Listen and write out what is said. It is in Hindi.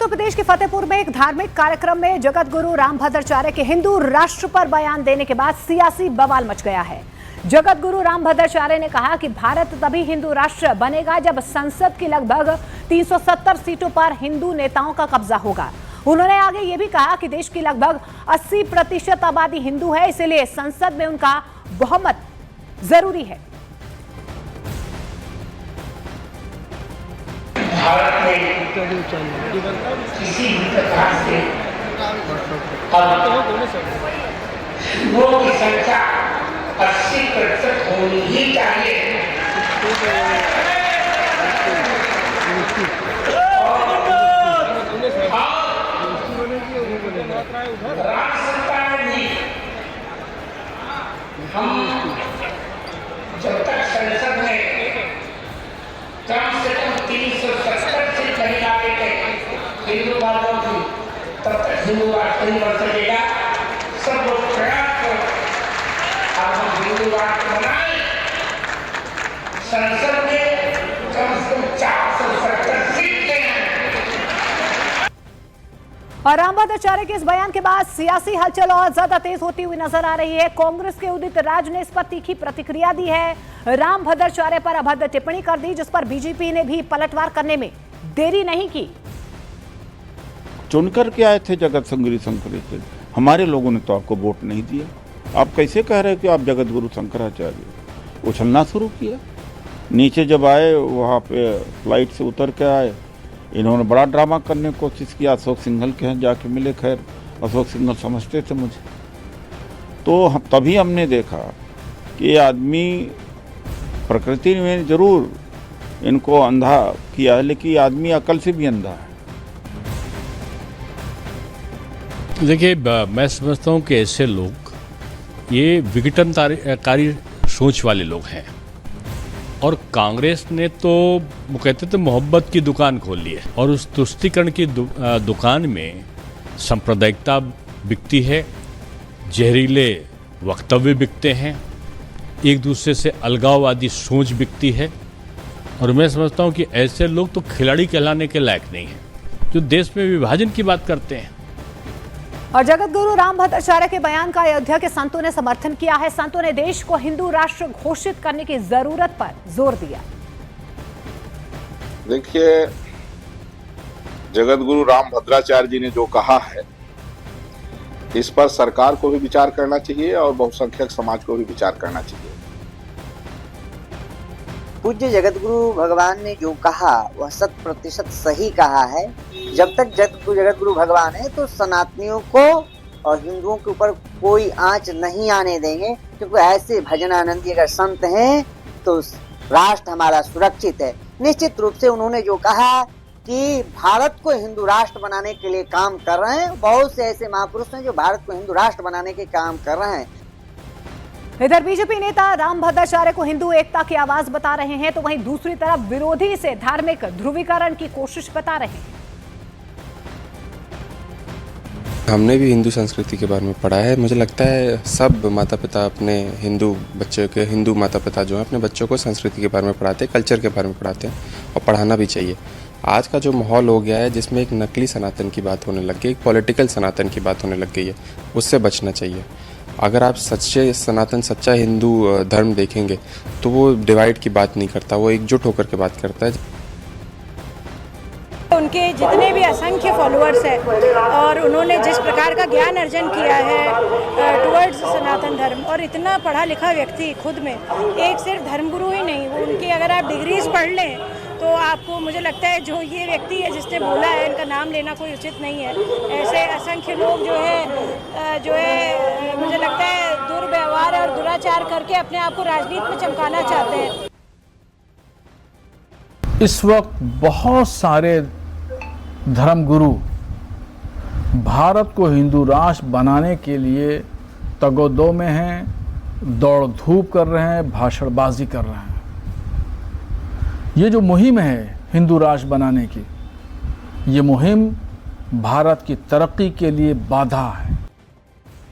उत्तर प्रदेश के फतेहपुर में एक धार्मिक कार्यक्रम में जगत गुरु रामभद्राचार्य के हिंदू राष्ट्र पर बयान देने के बाद सियासी बवाल मच गया है। जगत गुरु रामभद्राचार्य ने कहा कि भारत तभी हिंदू राष्ट्र बनेगा जब संसद की लगभग 370 सीटों पर हिंदू नेताओं का कब्जा होगा। उन्होंने आगे ये भी कहा कि देश की लगभग 80% आबादी हिंदू है, इसलिए संसद में उनका बहुमत जरूरी है। भारत में किसी भी प्रकार से हिंदुओं की संख्या 80% होनी ही चाहिए। राज्य सरकार भी हम जब तक संसद में कम से कम 370 सीट नहीं लाएंगे हिंदू वालों की, तब तक हिंदू राष्ट्र नहीं बन सकेगा। सब लोग प्रयास करो, अब हम हिंदू राष्ट्र बनाए, संसद में कम से कम 470 सीट लें। और रामभद्राचार्य के इस बयान के बाद सियासी हलचल और ज्यादा तेज होती हुई नजर आ रही है। कांग्रेस के उदित राज ने इस पर तीखी प्रतिक्रिया दी है। रामभद्राचार्य पर अभद्र टिप्पणी कर दी, जिस पर बीजेपी ने भी पलटवार करने में देरी नहीं की। चुनकर के आए थे जगत संगुरु शंकराचार्य, हमारे लोगों ने तो आपको वोट नहीं दिया। आप कैसे कह रहे हैं कि आप जगत गुरु शंकराचार्य? उछलना शुरू किया। नीचे जब आए वहाँ पे फ्लाइट से उतर के आए, इन्होंने बड़ा ड्रामा करने की कोशिश किया। अशोक सिंघल के यहाँ जाके मिले, खैर अशोक सिंघल समझते थे मुझे, तो तभी हमने देखा कि ये आदमी प्रकृति में जरूर इनको अंधा किया है, लेकिन ये आदमी अकल से भी अंधा है। देखिए, मैं समझता हूँ कि ऐसे लोग ये विघटनकारी सोच वाले लोग हैं। और कांग्रेस ने तो वो कहते थे मोहब्बत की दुकान खोल ली है, और उस तुष्टीकरण की दुकान में सांप्रदायिकता बिकती है, जहरीले वक्तव्य बिकते हैं, एक दूसरे से अलगाववादी सोच बिकती है। और मैं समझता हूँ कि ऐसे लोग तो खिलाड़ी कहलाने के लायक नहीं हैं, जो देश में विभाजन की बात करते हैं। और जगत गुरु रामभद्राचार्य के बयान का अयोध्या के संतों ने समर्थन किया है। संतों ने देश को हिंदू राष्ट्र घोषित करने की जरूरत पर जोर दिया। देखिए, जगत गुरु रामभद्राचार्य जी ने जो कहा है, इस पर सरकार को भी विचार करना चाहिए और बहुसंख्यक समाज को भी विचार करना चाहिए। पूज्य जगत गुरु भगवान ने जो कहा वह 100% सही कहा है। जब तक जगत गुरु भगवान है तो सनातनियों को और हिंदुओं के ऊपर कोई आंच नहीं आने देंगे, क्योंकि ऐसे भजनानंदी अगर संत हैं तो राष्ट्र हमारा सुरक्षित है। निश्चित रूप से उन्होंने जो कहा कि भारत को हिंदू राष्ट्र बनाने के लिए काम कर रहे हैं, बहुत से ऐसे महापुरुष हैं जो भारत को हिंदू राष्ट्र बनाने के काम कर रहे हैं। इधर बीजेपी नेता रामभद्राचार्य को हिंदू एकता की आवाज बता रहे हैं, तो वहीं दूसरी तरफ विरोधी से धार्मिक ध्रुवीकरण की कोशिश बता रहे हैं। हमने भी हिंदू संस्कृति के बारे में पढ़ा है। मुझे लगता है सब माता पिता अपने हिंदू माता पिता जो हैं अपने बच्चों को संस्कृति के बारे में पढ़ाते हैं, कल्चर के बारे में पढ़ाते हैं, और पढ़ाना भी चाहिए। आज का जो माहौल हो गया है जिसमें एक नकली सनातन की बात होने लग गई, एक पॉलिटिकल सनातन की बात होने लग गई है, उससे बचना चाहिए। अगर आप सच्चे सनातन सच्चा हिंदू धर्म देखेंगे तो वो डिवाइड की बात नहीं करता, वो एकजुट होकर के बात करता है। उनके जितने भी असंख्य फॉलोअर्स हैं और उन्होंने जिस प्रकार का ज्ञान अर्जन किया है टुवर्ड्स सनातन धर्म, और इतना पढ़ा लिखा व्यक्ति खुद में, एक सिर्फ धर्मगुरु ही नहीं, उनकी अगर आप डिग्रीज पढ़ लें तो आपको, मुझे लगता है जो ये व्यक्ति है जिसने बोला है, इनका नाम लेना कोई उचित नहीं है। ऐसे असंख्य लोग जो है मुझे लगता है दुर्व्यवहार और दुराचार करके अपने आप को राजनीति में चमकाना चाहते हैं। इस वक्त बहुत सारे धर्मगुरु भारत को हिंदू राष्ट्र बनाने के लिए तगोदो में हैं, दौड़ धूप कर रहे हैं, भाषणबाजी कर रहे हैं। ये जो मुहिम है हिंदू राष्ट्र बनाने की, ये मुहिम भारत की तरक्की के लिए बाधा है।